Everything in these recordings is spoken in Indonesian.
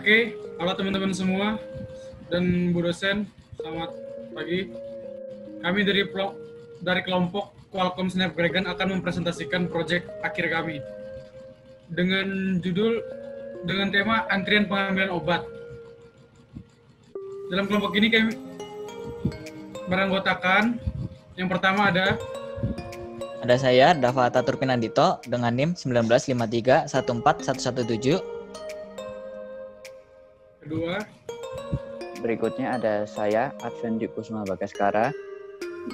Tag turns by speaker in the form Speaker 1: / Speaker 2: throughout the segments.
Speaker 1: Oke, halo teman-teman semua dan Bu dosen, selamat pagi. Kami dari kelompok Qualcomm Snapdragon akan mempresentasikan proyek akhir kami dengan tema antrian pengambilan obat. Dalam kelompok ini kami beranggotakan, yang pertama ada
Speaker 2: saya, Dava Turpinandito, dengan NIM 1953141117.
Speaker 1: Kedua,
Speaker 3: berikutnya ada saya, Advendi Kusuma Bagaskara,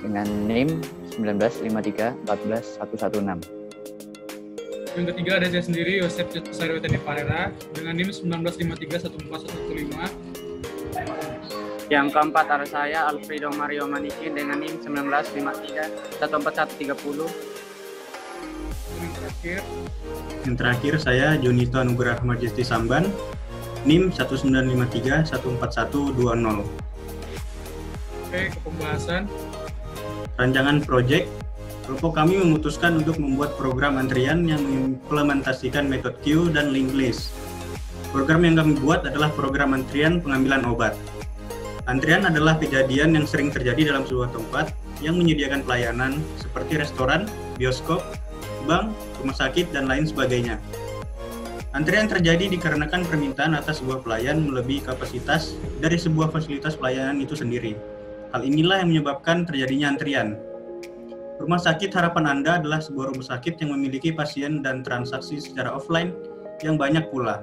Speaker 3: dengan NIM 1953141116.
Speaker 1: Yang ketiga ada saya sendiri, Yosef Sariweteni Parera, dengan NIM 19531415.
Speaker 4: Yang keempat ada saya, Alfredo Mario Manikin, dengan NIM 1953141130.
Speaker 5: Yang terakhir saya, Jonito Anugrah Majesti Samban, NIM 1953141120.
Speaker 1: Oke, ke pembahasan.
Speaker 5: Rancangan proyek, kelompok kami memutuskan untuk membuat program antrian yang mengimplementasikan metode queue dan linked list. Program yang kami buat adalah program antrian pengambilan obat. Antrian adalah kejadian yang sering terjadi dalam sebuah tempat yang menyediakan pelayanan seperti restoran, bioskop, bank, rumah sakit, dan lain sebagainya. Antrian terjadi dikarenakan permintaan atas sebuah pelayan melebihi kapasitas dari sebuah fasilitas pelayanan itu sendiri. Hal inilah yang menyebabkan terjadinya antrian. Rumah sakit harapan Anda adalah sebuah rumah sakit yang memiliki pasien dan transaksi secara offline yang banyak pula,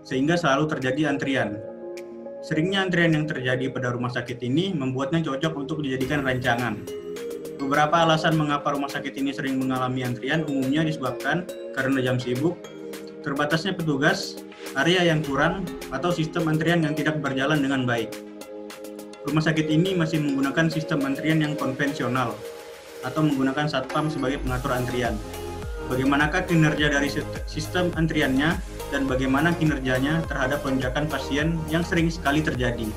Speaker 5: sehingga selalu terjadi antrian. Seringnya antrian yang terjadi pada rumah sakit ini membuatnya cocok untuk dijadikan rancangan. Beberapa alasan mengapa rumah sakit ini sering mengalami antrian umumnya disebabkan karena jam sibuk, terbatasnya petugas, area yang kurang, atau sistem antrian yang tidak berjalan dengan baik. Rumah sakit ini masih menggunakan sistem antrian yang konvensional atau menggunakan satpam sebagai pengatur antrian. Bagaimanakah kinerja dari sistem antriannya dan bagaimana kinerjanya terhadap lonjakan pasien yang sering sekali terjadi?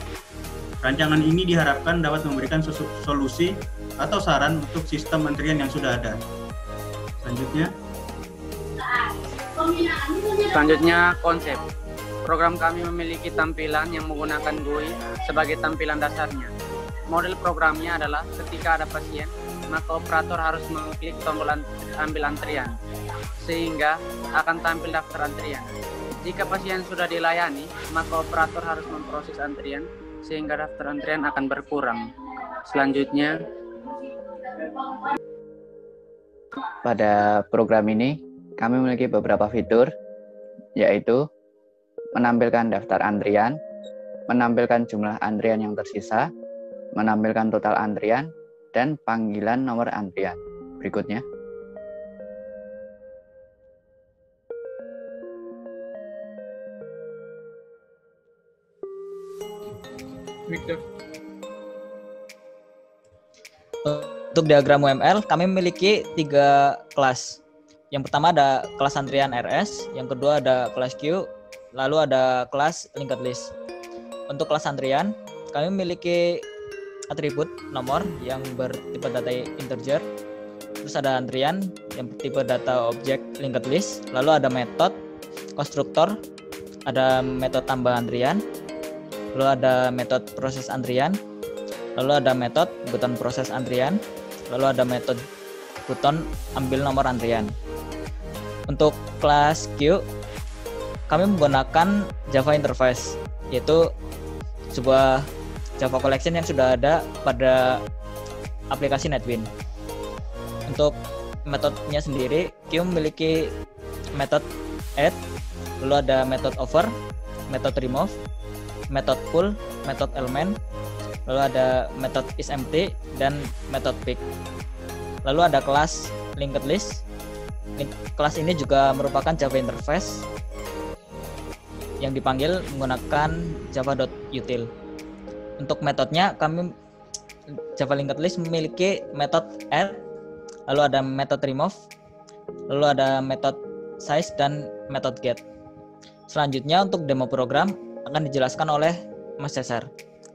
Speaker 5: Rancangan ini diharapkan dapat memberikan solusi atau saran untuk sistem antrian yang sudah ada.
Speaker 4: Selanjutnya, konsep. Program kami memiliki tampilan yang menggunakan GUI sebagai tampilan dasarnya. Model programnya adalah ketika ada pasien, maka operator harus mengklik tombol ambil antrian, sehingga akan tampil daftar antrian. Jika pasien sudah dilayani, maka operator harus memproses antrian, sehingga daftar antrian akan berkurang. Selanjutnya,
Speaker 3: pada program ini, kami memiliki beberapa fitur, yaitu menampilkan daftar antrian, menampilkan jumlah antrian yang tersisa, menampilkan total antrian, dan panggilan nomor antrian. Berikutnya.
Speaker 2: Untuk diagram UML, kami memiliki 3 kelas. Yang pertama ada kelas antrian RS, yang kedua ada kelas queue, lalu ada kelas linked list. Untuk kelas antrian, kami memiliki atribut nomor yang bertipe data integer, terus ada antrian yang bertipe data objek linked list, lalu ada metode, konstruktor, ada metode tambah antrian, lalu ada metode proses antrian, lalu ada metode buton proses antrian, lalu ada metode buton ambil nomor antrian. Untuk kelas queue, kami menggunakan Java Interface, yaitu sebuah Java collection yang sudah ada pada aplikasi NetWin. Untuk metodenya sendiri, queue memiliki metode add, lalu ada metode over, metode remove, metode pull, metode element, lalu ada metode isEmpty, dan metode pick. Lalu ada kelas linked list. Kelas ini juga merupakan Java Interface yang dipanggil menggunakan java.util. Untuk metodenya, kami Java linked list memiliki metode add, lalu ada metode remove, lalu ada metode size, dan metode get. Selanjutnya untuk demo program akan dijelaskan oleh Mas Cesar.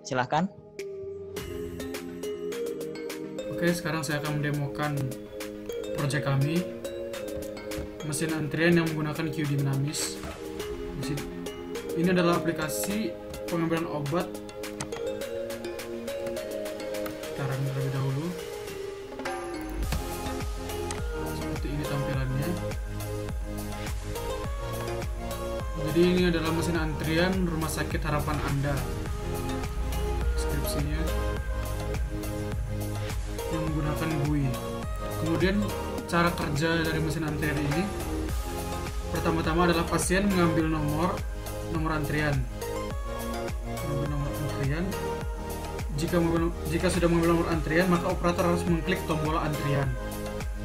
Speaker 2: Silahkan.
Speaker 1: Oke, sekarang saya akan mendemokan proyek kami. Mesin antrian yang menggunakan queue dinamis. Ini adalah aplikasi pengambilan obat. Kita run terlebih dahulu. Seperti ini tampilannya. Jadi ini adalah mesin antrian Rumah Sakit Harapan Anda. Deskripsinya yang menggunakan GUI. Kemudian cara kerja dari mesin antrian ini, pertama-tama adalah pasien mengambil nomor antrian. Mengambil nomor antrian. Jika sudah mengambil nomor antrian, maka operator harus mengklik tombol antrian.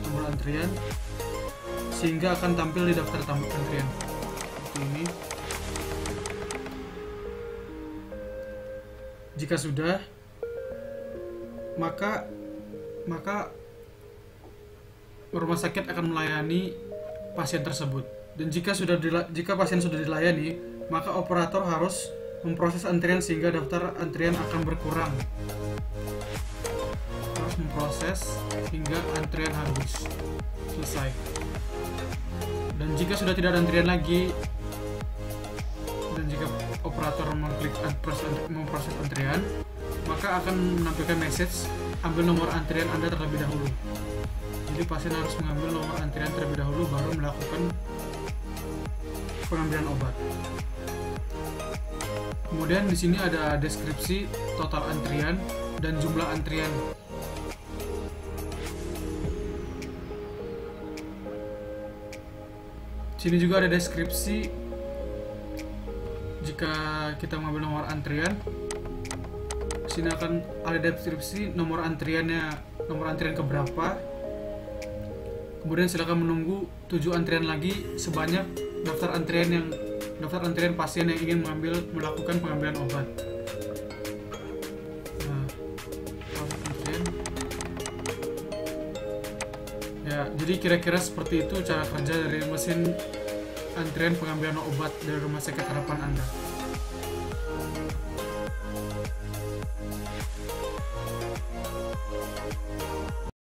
Speaker 1: Tombol antrian sehingga akan tampil di daftar antrian. Seperti ini. Jika sudah, maka rumah sakit akan melayani pasien tersebut. Dan jika pasien sudah dilayani, maka operator harus memproses antrian sehingga daftar antrian akan berkurang. Harus memproses hingga antrian habis, selesai. Dan jika sudah tidak ada antrian lagi, dan jika operator mengklik memproses antrian, maka akan menampilkan message ambil nomor antrian Anda terlebih dahulu. Jadi pasien harus mengambil nomor antrian terlebih dahulu baru melakukan pengambilan obat. Kemudian di sini ada deskripsi total antrian dan jumlah antrian. Sini juga ada deskripsi jika kita mengambil nomor antrian. Sini akan ada deskripsi nomor antrian keberapa. Kemudian silakan menunggu 7 antrian lagi sebanyak daftar antrian pasien yang ingin melakukan pengambilan obat. Nah, antrian. Ya, jadi kira-kira seperti itu cara kerja dari mesin antrian pengambilan obat dari Rumah Sakit Harapan Anda.